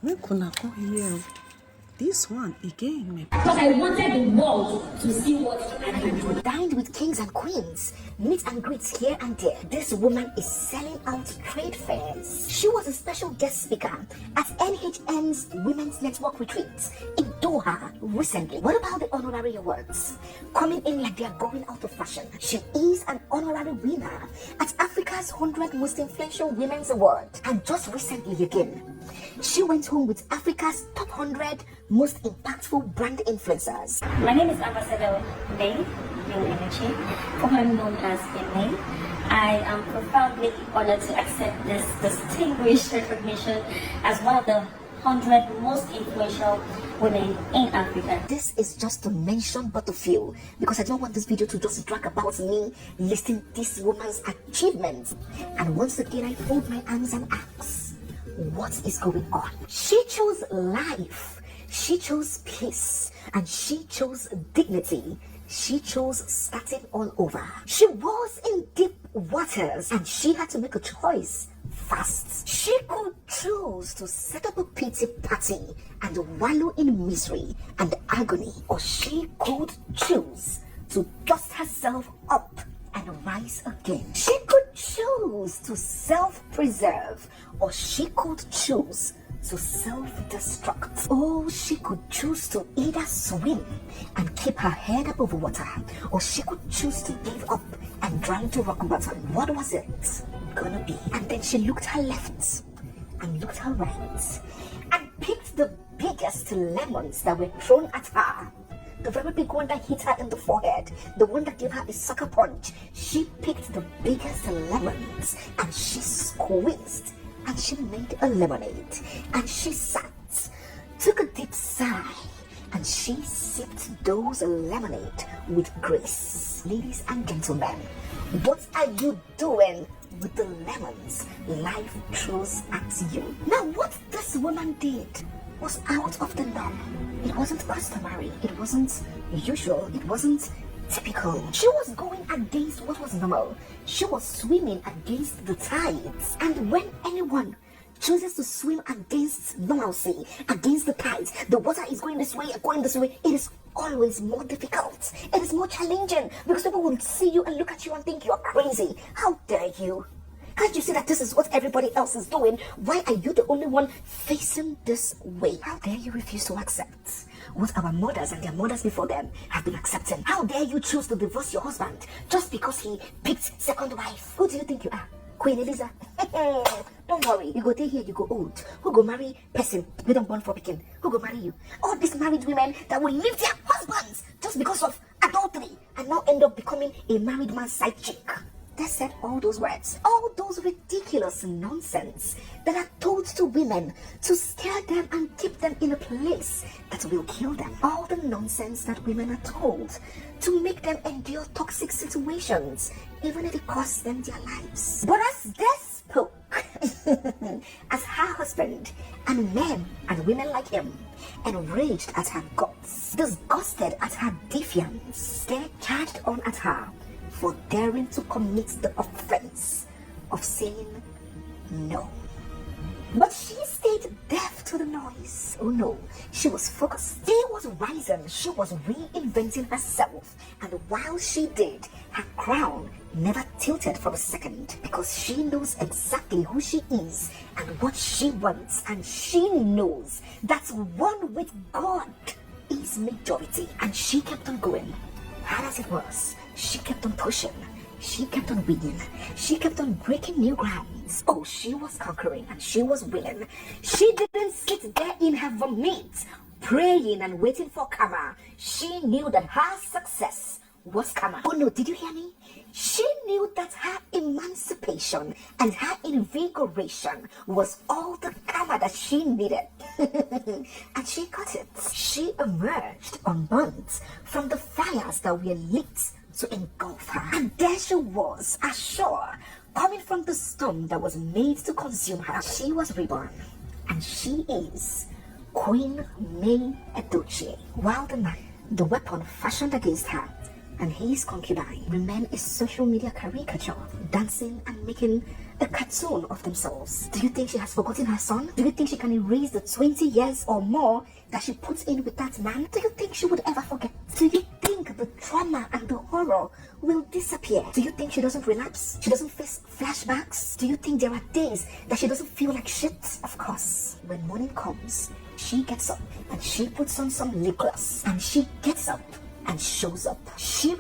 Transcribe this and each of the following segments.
Make una come here. This one again, maybe. Because I wanted the world to see what I can do. Dined with kings and queens, meet and greets here and there. This woman is selling out trade fairs. She was a special guest speaker at NHN's Women's Network Retreat in Doha recently. What about the honorary awards? Coming in like they are going out of fashion. She is an honorary winner at Africa's 100 Most Influential Women's Award. And just recently again, she went home with Africa's top 100 most impactful brand influencers. My name is Ambassador May, Edochie, formerly known as May. I am profoundly honored to accept this distinguished recognition as one of the 100 most influential women in Africa. This is just to mention but a few, because I don't want this video to just drag about me listing this woman's achievements. And once again, I fold my arms and ask, what is going on? She chose life, she chose peace, and she chose dignity. She chose starting all over. She was in deep waters and she had to make a choice fast. She could choose to set up a pity party and wallow in misery and agony, or she could choose to dust herself up and rise again. She could choose to self-preserve, or she could choose to self-destruct. Oh, she could choose to either swim and keep her head above water, or she could choose to give up and drive to rock bottom. What was it gonna be? And then she looked her left and looked her right and picked the biggest lemons that were thrown at her. The very big one that hit her in the forehead, the one that gave her a sucker punch. She picked the biggest lemons and she squeezed and she made a lemonade. And she sat, took a deep sigh, and she sipped those lemonade with grace. Ladies and gentlemen, what are you doing with the lemons life throws at you? Now, what this woman did was out of the norm. It wasn't customary, it wasn't usual, it wasn't typical. She was going against what was normal. She was swimming against the tides. And when anyone chooses to swim against normalcy, against the tides, the water is going this way, going this way, it is always more difficult. It is more challenging because people will see you and look at you and think you are crazy. How dare you? Can't you see that this is what everybody else is doing? Why are you the only one facing this way? How dare you refuse to accept what our mothers and their mothers before them have been accepting? How dare you choose to divorce your husband just because he picked second wife? Who do you think you are? Queen Eliza? Don't worry, you go there here, you go old. Who go marry person? We don't born for picking. Who go marry you? All these married women that will leave their husbands just because of adultery and now end up becoming a married man's side chick. They said all those words, all those ridiculous nonsense that are told to women to scare them and keep them in a place that will kill them. All the nonsense that women are told to make them endure toxic situations, even if it costs them their lives. But as they spoke, as her husband and men and women like him, enraged at her guts, disgusted at her defiance, they charged on at her for daring to commit the offense of saying no. But she stayed deaf to the noise. Oh no, she was focused. She was rising. She was reinventing herself. And while she did, her crown never tilted for a second, because she knows exactly who she is and what she wants. And she knows that one with God is majority. And she kept on going. Hard as it was, she kept on pushing. She kept on winning. She kept on breaking new grounds. Oh, she was conquering and she was winning. She didn't sit there in her vomit, praying and waiting for karma. She knew that her success was karma. Oh no, did you hear me? She knew that her emancipation and her invigoration was all the karma that she needed. And she got it. She emerged unburnt from the fires that were lit to engulf her. And there she was, ashore, coming from the storm that was made to consume her. She was reborn, and she is Queen May Edochie. While the weapon fashioned against her and his concubine remain a social media caricature, dancing and making a cartoon of themselves. Do you think she has forgotten her son? Do you think she can erase the 20 years or more that she puts in with that man? Do you think she would ever forget? Do you think the trauma and the horror will disappear? Do you think she doesn't relapse? She doesn't face flashbacks? Do you think there are days that she doesn't feel like shit? Of course, when morning comes, she gets up and she puts on some lip gloss and she gets up and shows up. She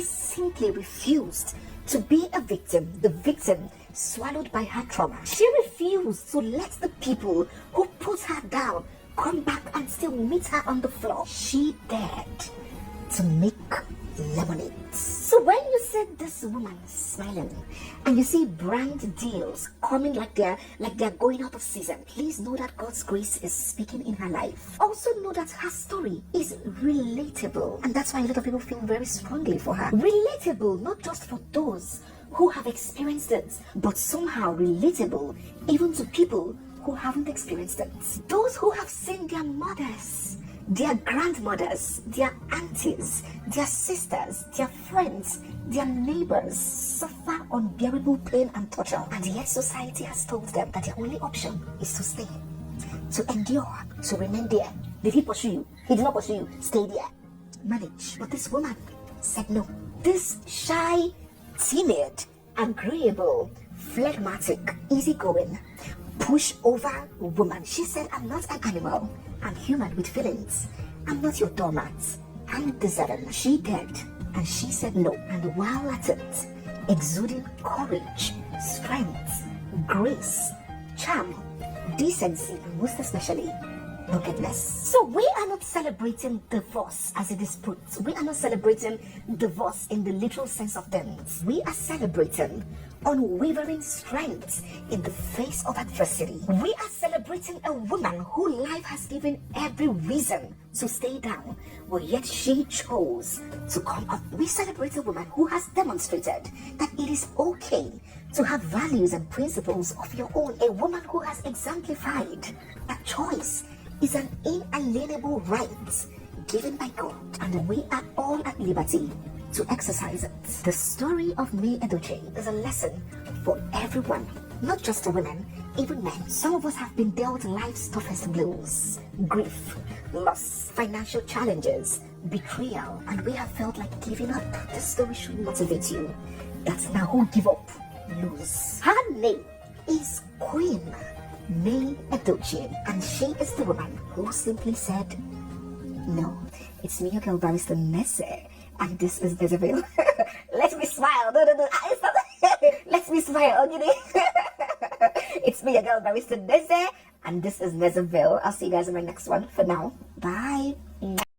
simply refused to be a victim, the victim swallowed by her trauma. She refused to let the people who put her down come back and still meet her on the floor. She dared to make lemonade. So when you see this woman smiling and you see brand deals coming like they're going out of season, please know that God's grace is speaking in her life. Also know that her story is relatable, and that's why a lot of people feel very strongly for her. Relatable not just for those who have experienced it, but somehow relatable even to people who haven't experienced it. Those who have seen their mothers, their grandmothers, their aunties, their sisters, their friends, their neighbors suffer unbearable pain and torture, and yet society has told them that their only option is to stay, to endure, to remain there. Did he pursue you? He did not pursue you. Stay there. Manage. But this woman said no. This shy, timid, agreeable, phlegmatic, easygoing, push-over woman. She said, I'm not an animal. I'm human with feelings. I'm not your doormat. I'm deserving. She did, and she said no. And while at it, exuding courage, strength, grace, charm, decency, and most especially ruggedness. So we are not celebrating divorce as it is put. We are not celebrating divorce in the literal sense of things. We are celebrating unwavering strength in the face of adversity. We are celebrating a woman who life has given every reason to stay down, but yet she chose to come up. We celebrate a woman who has demonstrated that it is okay to have values and principles of your own. A woman who has exemplified that choice is an inalienable right given by God, and we are all at liberty to exercise it. The story of me, Edochie, is a lesson for everyone, not just women, even men. Some of us have been dealt life's toughest blows: grief, loss, financial challenges, betrayal, and we have felt like giving up. This story should motivate you that now who give up, lose. Her name is Queen May Edochie, and she is the woman who simply said no. It's me, your girl, Barrister Neze, and this is Nezeville. Let me smile. No. It's not. Let me smile. Okay? It's me, your girl, Barrister Neze, and this is Nezeville. I'll see you guys in my next one. For now, bye.